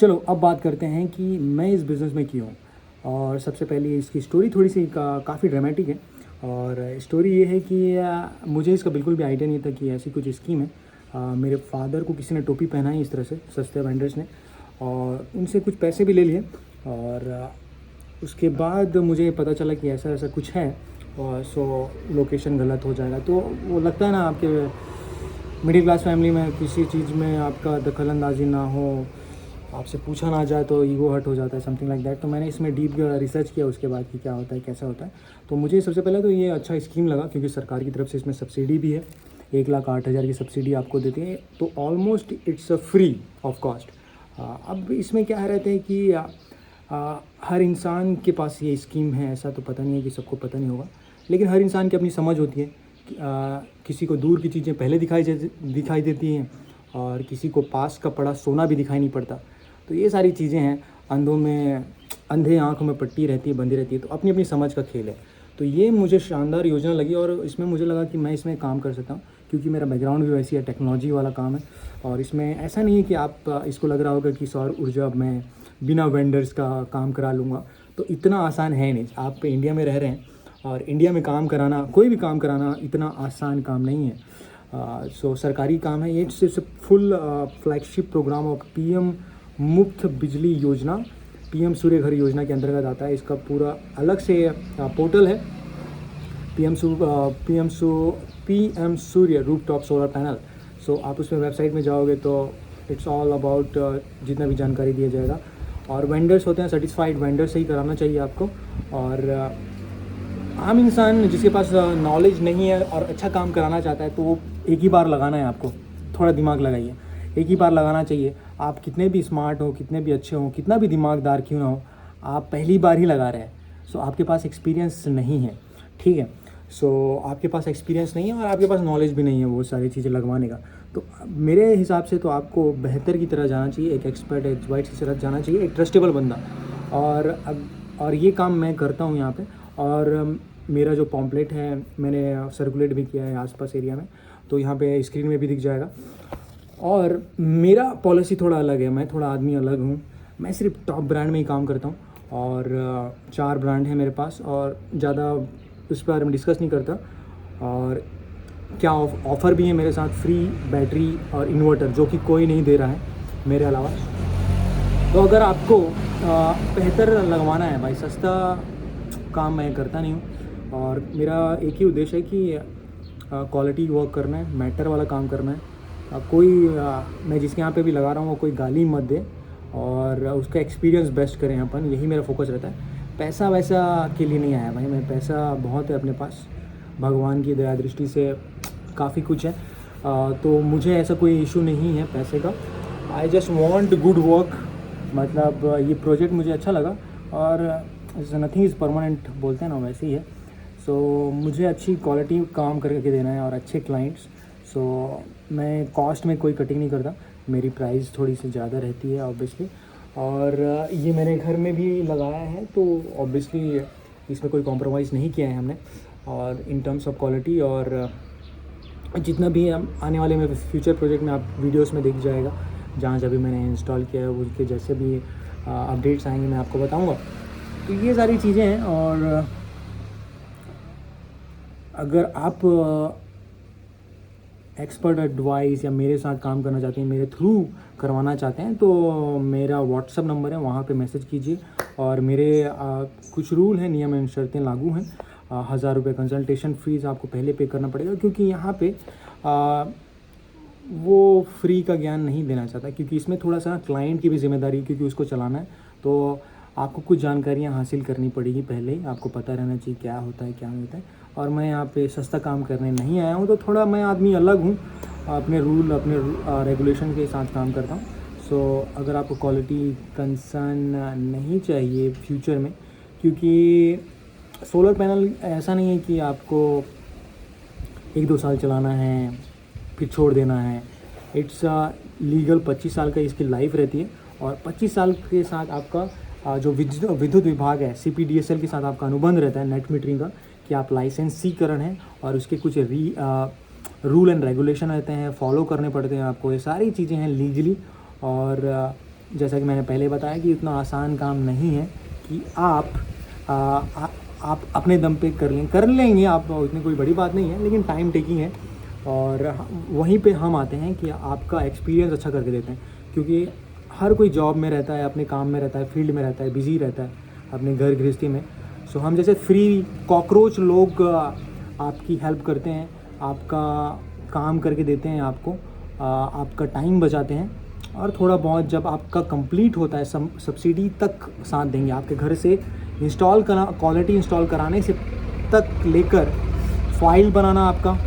चलो अब बात करते हैं कि मैं इस बिज़नेस में क्यों हूँ। और सबसे पहले इसकी स्टोरी थोड़ी सी काफ़ी ड्रामेटिक है। और स्टोरी ये है कि मुझे इसका बिल्कुल भी आइडिया नहीं था कि ऐसी कुछ स्कीम है। मेरे फादर को किसी ने टोपी पहनाई इस तरह से, सस्ते वेंडर्स ने, और उनसे कुछ पैसे भी ले लिए। और उसके बाद मुझे पता चला कि ऐसा ऐसा कुछ है, और सो लोकेशन गलत हो जाएगा। तो वो लगता है ना, आपके मिडिल क्लास फैमिली में किसी चीज़ में आपका दखल अंदाजी ना हो, आपसे पूछा ना जाए तो ईगो हर्ट हो जाता है, समथिंग लाइक दैट। तो मैंने इसमें डीप रिसर्च किया उसके बाद कि क्या होता है, कैसा होता है। तो मुझे सबसे पहले तो ये अच्छा स्कीम लगा, क्योंकि सरकार की तरफ से इसमें सब्सिडी भी है। 1,08,000 की सब्सिडी आपको देते हैं, तो almost it's a free of cost. अब इसमें क्या रहता है कि हर इंसान के पास ये स्कीम है, ऐसा तो पता नहीं है कि सबको पता नहीं होगा, लेकिन हर इंसान की अपनी समझ होती है। किसी को दूर की चीज़ें पहले दिखाई देती हैं, और किसी को पास का पड़ा सोना भी दिखाई नहीं पड़ता। तो ये सारी चीज़ें हैं, अंधे आँखों में पट्टी रहती है, बंधी रहती है। तो अपनी अपनी समझ का खेल है। तो ये मुझे शानदार योजना लगी, और इसमें मुझे लगा कि मैं इसमें काम कर सकता हूँ, क्योंकि मेरा बैकग्राउंड भी वैसी है, टेक्नोलॉजी वाला काम है। और इसमें ऐसा नहीं है कि आप इसको लग रहा होगा कि सौर ऊर्जा मैं बिना वेंडर्स का काम करा लूँगा। तो इतना आसान है नहीं। आप इंडिया में रह रहे हैं, और इंडिया में काम कराना, कोई भी काम कराना इतना आसान काम नहीं है। सो सरकारी काम है। ये सिर्फ full flagship programme of PM Muft Bijli योजना, पीएम सूर्य घर योजना के अंतर्गत आता है। इसका पूरा अलग से पोर्टल है, पीएम सूर्य रूफटॉप सोलर पैनल। सो आप उसमें वेबसाइट में जाओगे तो इट्स ऑल अबाउट जितना भी जानकारी दिया जाएगा। और वेंडर्स होते हैं, सर्टिफाइड वेंडर से ही कराना चाहिए आपको। और आम इंसान जिसके पास नॉलेज नहीं है और अच्छा काम कराना चाहता है, तो वो एक ही बार लगाना है आपको। थोड़ा दिमाग लगाइए, एक ही बार लगाना चाहिए। आप कितने भी स्मार्ट हो, कितने भी अच्छे हो, कितना भी दिमागदार क्यों ना हो, आप पहली बार ही लगा रहे हैं। सो आपके पास एक्सपीरियंस नहीं है, ठीक है। सो आपके पास एक्सपीरियंस नहीं है, और आपके पास नॉलेज भी नहीं है वो सारी चीज़ें लगवाने का। तो मेरे हिसाब से तो आपको बेहतर की तरह जाना चाहिए, एक एक्सपर्ट एडवाइस की तरह जाना चाहिए, एक ट्रस्टेबल बंदा। और ये काम मैं करता हूँ यहाँ पे। और मेरा जो पॉम्पलेट है मैंने सर्कुलेट भी किया है आसपास एरिया में, तो यहाँ पे स्क्रीन में भी दिख जाएगा। और मेरा पॉलिसी थोड़ा अलग है, मैं थोड़ा आदमी अलग हूँ। मैं सिर्फ टॉप ब्रांड में ही काम करता हूँ, और 4 ब्रांड है मेरे पास, और ज़्यादा उस बारे में डिस्कस नहीं करता। और क्या ऑफ़र भी है मेरे साथ, फ्री बैटरी और इन्वर्टर, जो कि कोई नहीं दे रहा है मेरे अलावा। तो अगर आपको बेहतर लगवाना है भाई, सस्ता काम मैं करता नहीं हूँ। और मेरा एक ही उद्देश्य है कि क्वालिटी वर्क करना है, मैटर वाला काम करना है। मैं जिसके यहाँ पे भी लगा रहा हूँ वो कोई गाली मत दे, और उसका एक्सपीरियंस बेस्ट करें अपन, यही मेरा फोकस रहता है। पैसा वैसा के लिए नहीं आया भाई मैं, पैसा बहुत है अपने पास, भगवान की दया दृष्टि से काफ़ी कुछ है। तो मुझे ऐसा कोई इशू नहीं है पैसे का। I just want good work. मतलब ये प्रोजेक्ट मुझे अच्छा लगा, और नथिंग इज़ परमानेंट बोलते हैं ना, वैसे ही है। सो मुझे अच्छी क्वालिटी काम करके देना है, और अच्छे क्लाइंट्स। सो मैं कॉस्ट में कोई कटिंग नहीं करता, मेरी प्राइस थोड़ी सी ज़्यादा रहती है ऑब्वियसली। और ये मैंने घर में भी लगाया है, तो ऑब्वियसली इसमें कोई कॉम्प्रोमाइज़ नहीं किया है हमने। और इन टर्म्स ऑफ क्वालिटी, और जितना भी आने वाले में फ्यूचर प्रोजेक्ट में आप वीडियोस में दिख जाएगा, जहाँ जब भी मैंने इंस्टॉल किया है उसके जैसे भी अपडेट्स आएंगे मैं आपको बताऊँगा। तो ये सारी चीज़ें हैं। और अगर आप एक्सपर्ट एडवाइस या मेरे साथ काम करना चाहते हैं, मेरे थ्रू करवाना चाहते हैं, तो मेरा व्हाट्सअप नंबर है, वहाँ पे मैसेज कीजिए। और मेरे कुछ रूल हैं, नियम एवं शर्तें लागू हैं। 1,000 रुपये कंसल्टेशन फ़ीस आपको पहले पे करना पड़ेगा, क्योंकि यहाँ पे वो फ्री का ज्ञान नहीं देना चाहता, क्योंकि इसमें थोड़ा सा क्लाइंट की भी जिम्मेदारी है, क्योंकि उसको चलाना है। तो आपको कुछ जानकारियाँ हासिल करनी पड़ेगी पहले ही, आपको पता रहना चाहिए क्या होता है क्या नहीं होता है। और मैं यहाँ पे सस्ता काम करने नहीं आया हूँ, तो थोड़ा मैं आदमी अलग हूँ, अपने रेगुलेशन के साथ काम करता हूँ। सो अगर आपको क्वालिटी कंसर्न नहीं चाहिए फ्यूचर में, क्योंकि सोलर पैनल ऐसा नहीं है कि आपको 1-2 साल चलाना है फिर छोड़ देना है। इट्स लीगल 25 साल का इसकी लाइफ रहती है, और 25 साल के साथ आपका जो विद्युत विभाग है, CPDSL के साथ आपका अनुबंध रहता है नेट मीटरिंग का, कि आप लाइसेंसीकरण हैं, और उसके कुछ रूल एंड रेगुलेशन रहते हैं, फॉलो करने पड़ते हैं आपको। ये सारी चीज़ें हैं लीगली। और जैसा कि मैंने पहले बताया कि इतना आसान काम नहीं है कि आप अपने दम पे कर लेंगे आप, इतनी कोई बड़ी बात नहीं है, लेकिन टाइम टेकिंग है। और वहीं पे हम आते हैं कि आपका एक्सपीरियंस अच्छा करके देते हैं, क्योंकि हर कोई जॉब में रहता है, अपने काम में रहता है, फील्ड में रहता है, बिज़ी रहता है अपने घर गृहस्थी में। सो हम जैसे फ्री कॉकरोच लोग आपकी हेल्प करते हैं, आपका काम करके देते हैं, आपको आपका टाइम बचाते हैं, और थोड़ा बहुत जब आपका कंप्लीट होता है सब्सिडी तक साथ देंगे। आपके घर से क्वालिटी इंस्टॉल कराने से तक लेकर फाइल बनाना आपका,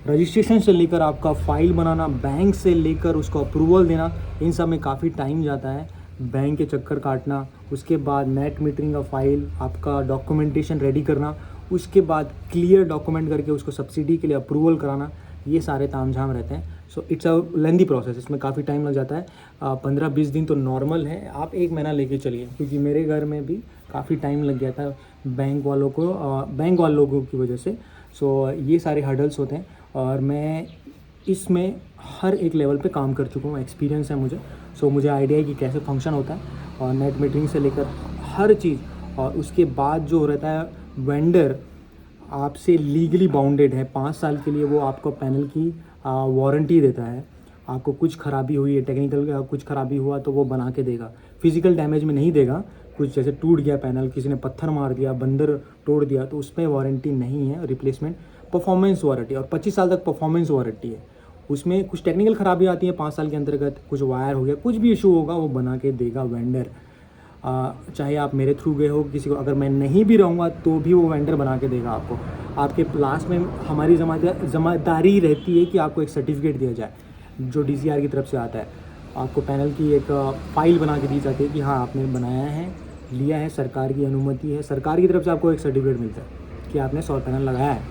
रजिस्ट्रेशन से लेकर आपका फ़ाइल बनाना, बैंक से लेकर उसको अप्रूवल देना, इन सब में काफ़ी टाइम जाता है। बैंक के चक्कर काटना, उसके बाद नेट मीटरिंग का फ़ाइल, आपका डॉक्यूमेंटेशन रेडी करना, उसके बाद क्लियर डॉक्यूमेंट करके उसको सब्सिडी के लिए अप्रूवल कराना, ये सारे तामझाम रहते हैं। सो इट्स अ लेंदी प्रोसेस, इसमें काफ़ी टाइम लग जाता है। 15-20 दिन तो नॉर्मल है, आप 1 महीना लेके चलिए, क्योंकि मेरे घर में भी काफ़ी टाइम लग गया था बैंक वाले लोगों की वजह से। सो ये सारे हर्डल्स होते हैं, और मैं इसमें हर एक लेवल पे काम कर चुका हूँ, एक्सपीरियंस है मुझे। सो मुझे आइडिया है कि कैसे फंक्शन होता है, और नेट मीटरिंग से लेकर हर चीज़। और उसके बाद जो रहता है, वेंडर आपसे लीगली बाउंडेड है, 5 साल के लिए वो आपको पैनल की वारंटी देता है। आपको कुछ खराबी हुई है, टेक्निकल कुछ खराबी हुआ तो वो बना के देगा, फिजिकल डैमेज में नहीं देगा। कुछ जैसे टूट गया पैनल, किसी ने पत्थर मार दिया, बंदर तोड़ दिया, तो उसमें वारंटी नहीं है, रिप्लेसमेंट परफॉर्मेंस वारंटी, और 25 साल तक परफॉर्मेंस वारंटी है। उसमें कुछ टेक्निकल खराबी आती है 5 साल के अंतर्गत, कुछ वायर हो गया, कुछ भी इशू होगा वो बना के देगा वेंडर। चाहे आप मेरे थ्रू गए हो किसी को, अगर मैं नहीं भी रहूँगा तो भी वो वेंडर बना के देगा आपको। आपके लास्ट में हमारी जिम्मेदारी रहती है कि आपको एक सर्टिफिकेट दिया जाए जो DCR की तरफ से आता है। आपको पैनल की एक फाइल बना के दी जाती है कि हाँ आपने बनाया है, लिया है, सरकार की अनुमति है, सरकार की तरफ से आपको एक सर्टिफिकेट मिलता है कि आपने सौर पैनल लगाया है।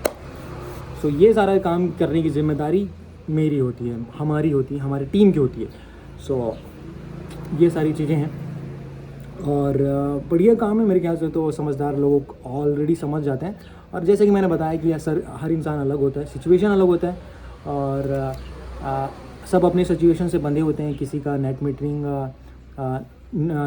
सो ये सारा काम करने की जिम्मेदारी मेरी होती है, हमारी होती है, हमारी टीम की होती है। सो ये सारी चीज़ें हैं, और बढ़िया काम है मेरे ख्याल से। तो समझदार लोग ऑलरेडी समझ जाते हैं, और जैसे कि मैंने बताया कि हर इंसान अलग होता है, सिचुएशन अलग होता है, और सब अपने सिचुएशन से बंधे होते हैं। किसी का नेट मीटरिंग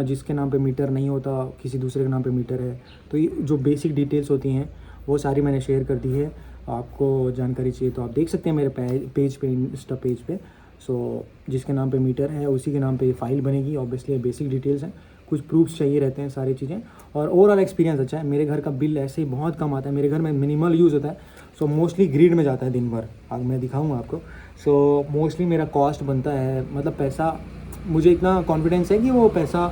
जिसके नाम पे मीटर नहीं होता, किसी दूसरे के नाम पे मीटर है। तो ये जो बेसिक डिटेल्स होती हैं वो सारी मैंने शेयर कर दी है। आपको जानकारी चाहिए तो आप देख सकते हैं मेरे पेज पे, इंस्टा पेज पे। सो जिसके नाम पे मीटर है उसी के नाम पे ये फाइल बनेगी। ऑब्वियसली बेसिक डिटेल्स हैं, कुछ प्रूफ्स चाहिए रहते हैं, सारी चीज़ें। और ओवरऑल एक्सपीरियंस अच्छा है। मेरे घर का बिल ऐसे ही बहुत कम आता है, मेरे घर में मिनिमल यूज़ होता है। सो मोस्टली ग्रिड में जाता है दिन भर, आज मैं दिखाऊंगा आपको। सो मोस्टली मेरा कॉस्ट बनता है, मतलब पैसा, मुझे इतना कॉन्फिडेंस है कि वो पैसा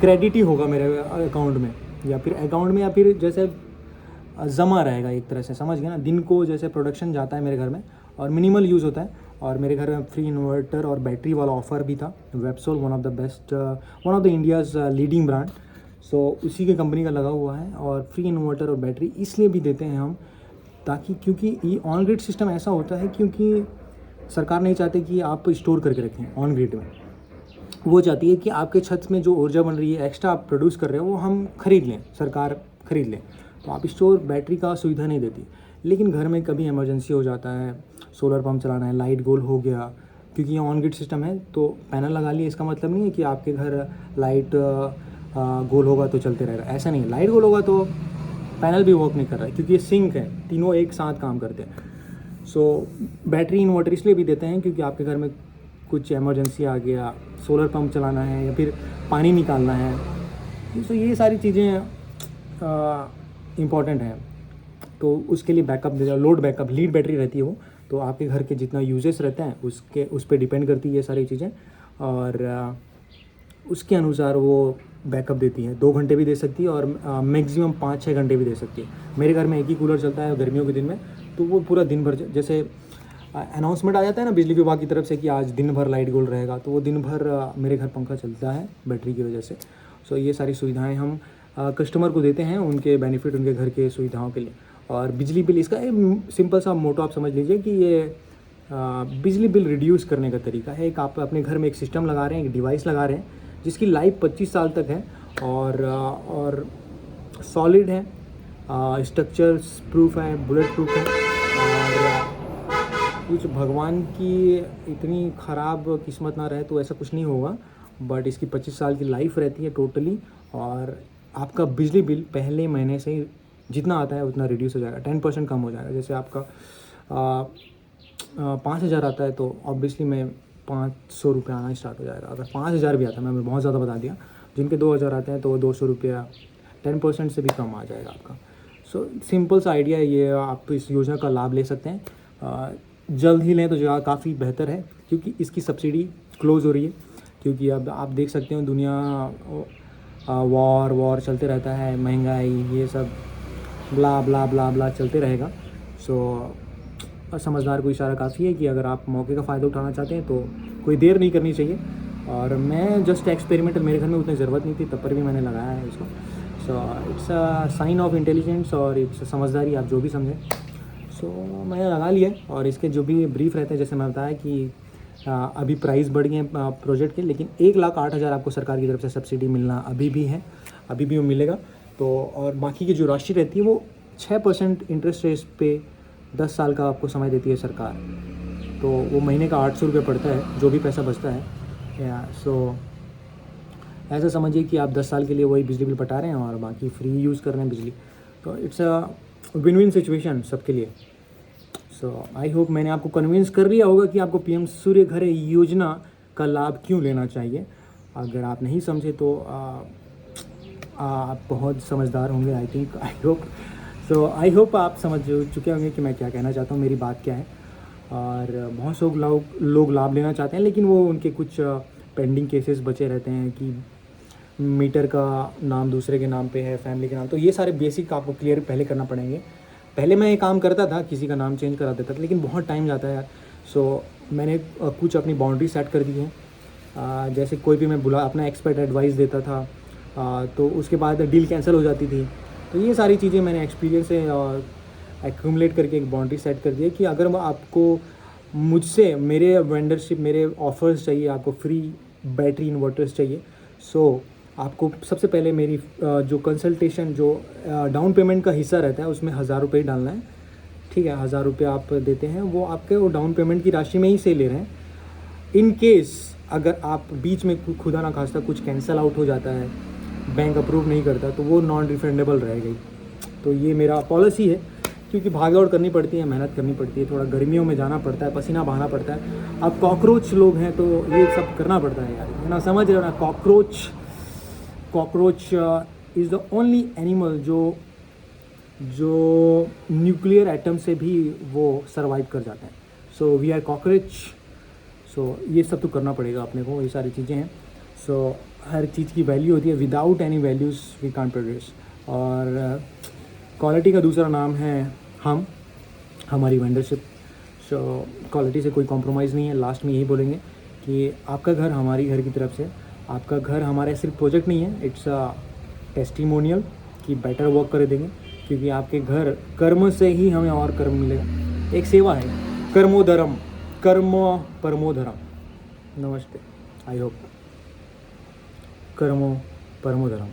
क्रेडिट ही होगा मेरे अकाउंट में, या फिर जैसे जमा रहेगा एक तरह से, समझ गए ना। दिन को जैसे प्रोडक्शन जाता है मेरे घर में, और मिनिमल यूज़ होता है। और मेरे घर में फ्री इन्वर्टर और बैटरी वाला ऑफ़र भी था। Websol one of the India's leading brand. So उसी के कंपनी का लगा हुआ है। और फ्री इन्वर्टर और बैटरी इसलिए भी देते हैं हम, ताकि क्योंकि ये ऑन ग्रिड सिस्टम ऐसा होता है, क्योंकि सरकार नहीं चाहती कि आप स्टोर करके रखें ऑन ग्रिड में। वो चाहती है कि आपके छत में जो ऊर्जा बन रही है, एक्स्ट्रा आप प्रोड्यूस कर रहे हो, वो हम खरीद लें, सरकार खरीद लें। तो आप स्टोर बैटरी का सुविधा नहीं देती। लेकिन घर में कभी इमरजेंसी हो जाता है, सोलर पंप चलाना है, लाइट गोल हो गया, क्योंकि ये ऑन ग्रिड सिस्टम है, तो पैनल लगा लिए, इसका मतलब नहीं है कि आपके घर लाइट गोल होगा तो चलते रहेगा, ऐसा नहीं है। लाइट गोल होगा तो पैनल भी वर्क नहीं कर रहा है, क्योंकि ये सिंक है, तीनों एक साथ काम करते हैं। सो बैटरी इन्वर्टर इसलिए भी देते हैं क्योंकि आपके घर में कुछ इमरजेंसी आ गया, सोलर पंप चलाना है या फिर पानी निकालना है, तो ये सारी चीज़ें इम्पॉर्टेंट हैं। तो उसके लिए बैकअप दे जाओ, लोड बैकअप, लीड बैटरी रहती है वो, तो आपके घर के जितना यूजेस रहते हैं उस पर डिपेंड करती है ये सारी चीज़ें। और उसके अनुसार वो बैकअप देती है, 2 घंटे भी दे सकती है, और मैक्सिमम 5-6 घंटे भी दे सकती है। मेरे घर में एक ही कूलर चलता है गर्मियों के दिन में, तो वो पूरा दिन भर, जैसे अनाउंसमेंट आ जाता है ना बिजली विभाग की तरफ से कि आज दिन भर लाइट गोल रहेगा, तो वो दिन भर मेरे घर पंखा चलता है बैटरी की वजह से। सो ये सारी सुविधाएं हम कस्टमर को देते हैं, उनके बेनिफिट, उनके घर के सुविधाओं के लिए। और बिजली बिल, इसका सिंपल सा मोटो आप समझ लीजिए कि ये बिजली बिल रिड्यूस करने का तरीका है। एक आप अपने घर में एक सिस्टम लगा रहे हैं, एक डिवाइस लगा रहे हैं जिसकी लाइफ 25 साल तक है, और सॉलिड है, स्ट्रक्चर प्रूफ है, बुलेट प्रूफ है, और कुछ भगवान की इतनी ख़राब किस्मत ना रहे तो ऐसा कुछ नहीं होगा, बट इसकी 25 साल की लाइफ रहती है टोटली। और आपका बिजली बिल पहले महीने से ही जितना आता है उतना रिड्यूस हो जाएगा, 10% कम हो जाएगा। जैसे आपका 5,000 आता है तो ऑब्वियसली में 500 रुपये आना स्टार्ट हो जाएगा। अगर 5,000 भी आता है, मैं बहुत ज़्यादा बता दिया, जिनके 2,000 आते हैं तो 200 रुपया 10% से भी कम आ जाएगा आपका। सो सिंपल सा आइडिया है ये, आप इस योजना का लाभ ले सकते हैं। जल्द ही लें तो जो काफ़ी बेहतर है, क्योंकि इसकी सब्सिडी क्लोज़ हो रही है। क्योंकि अब आप देख सकते हो दुनिया वॉर चलते रहता है, महंगाई ये सब ब्ला ब्ला ब्ला ब्ला चलते रहेगा। सो समझदार को इशारा काफ़ी है कि अगर आप मौके का फ़ायदा उठाना चाहते हैं तो कोई देर नहीं करनी चाहिए। और मैं जस्ट एक्सपेरिमेंटल, मेरे घर में उतनी ज़रूरत नहीं थी तब पर भी मैंने लगाया है इसको। So it's a sign of intelligence और इट्स समझदारी, आप जो भी समझें। सो मैंने लगा लिया, और इसके जो भी ब्रीफ रहते हैं, जैसे मैं बताया कि अभी प्राइस बढ़ गए हैं प्रोजेक्ट के, लेकिन 1,08,000 आपको सरकार की तरफ से सब्सिडी मिलना अभी भी है, अभी भी वो मिलेगा। तो और बाकी की जो राशि रहती है वो 6% इंटरेस्ट रेट पे 10 साल का आपको समय देती है सरकार। तो वो महीने का 800 रुपये पड़ता है, जो भी पैसा बचता है। सो ऐसा समझिए कि आप 10 साल के लिए वही बिजली बिल पटा रहे हैं और बाकी फ्री यूज़ कर रहे हैं बिजली। तो it's a win win situation सबके लिए। सो आई होप मैंने आपको कन्विंस कर दिया होगा कि आपको पीएम सूर्य घर योजना का लाभ क्यों लेना चाहिए। अगर आप नहीं समझे तो आप बहुत समझदार होंगे, I think, I hope. So I hope आप समझ चुके होंगे कि मैं क्या कहना चाहता हूँ, मेरी बात क्या है। और बहुत से लोग लाभ लेना चाहते हैं, लेकिन वो उनके कुछ पेंडिंग केसेस बचे रहते हैं कि मीटर का नाम दूसरे के नाम पे है, फैमिली के नाम। तो ये सारे बेसिक आपको क्लियर पहले करना पड़ेंगे। पहले मैं ये काम करता था, किसी का नाम चेंज करा देता था, लेकिन बहुत टाइम जाता है यार। सो मैंने कुछ अपनी बाउंड्री सेट कर दी है। जैसे कोई भी मैं अपना एक्सपर्ट एडवाइस देता था, तो उसके बाद डील कैंसिल हो जाती थी। तो ये सारी चीज़ें मैंने एक्सपीरियंस से एक्यूमुलेट करके एक बाउंड्री सेट कर दी है कि अगर आपको मुझसे मेरे वेंडरशिप, मेरे ऑफर्स चाहिए, आपको फ्री बैटरी इन्वर्टर्स चाहिए, सो आपको सबसे पहले मेरी जो कंसल्टेशन, जो डाउन पेमेंट का हिस्सा रहता है उसमें 1,000 रुपये डालना है। ठीक है, 1,000 रुपये आप देते हैं, वो आपके वो डाउन पेमेंट की राशि में ही से ले रहे हैं। इन केस अगर आप बीच में खुदा ना खास्ता कुछ कैंसिल आउट हो जाता है, बैंक अप्रूव नहीं करता, तो वो नॉन रिफंडेबल रहेगी। तो ये मेरा पॉलिसी है, क्योंकि भाग दौड़ करनी पड़ती है, मेहनत करनी पड़ती है, थोड़ा गर्मियों में जाना पड़ता है, पसीना बहाना पड़ता है। अब कॉकरोच लोग हैं तो ये सब करना पड़ता है यार, है ना, समझ रहे हो ना। Cockroach is the only animal जो न्यूक्लियर एटम से भी वो सरवाइव कर जाते हैं। So we are cockroach. So ये सब तो करना पड़ेगा अपने को, ये सारी चीज़ें हैं। सो हर चीज़ की वैल्यू होती है, without any values we can't produce. और क्वालिटी का दूसरा नाम है हमारी वेंडरशिप। सो क्वालिटी से कोई कॉम्प्रोमाइज़ नहीं है। लास्ट में यही बोलेंगे कि आपका घर हमारी घर की तरफ से, आपका घर हमारा सिर्फ प्रोजेक्ट नहीं है, इट्स अ टेस्टिमोनियल कि बेटर वर्क कर देंगे, क्योंकि आपके घर कर्म से ही हमें और कर्म मिलेगा। एक सेवा है, कर्म परमो धर्म। नमस्ते, आई होप कर्मो परमो धर्म।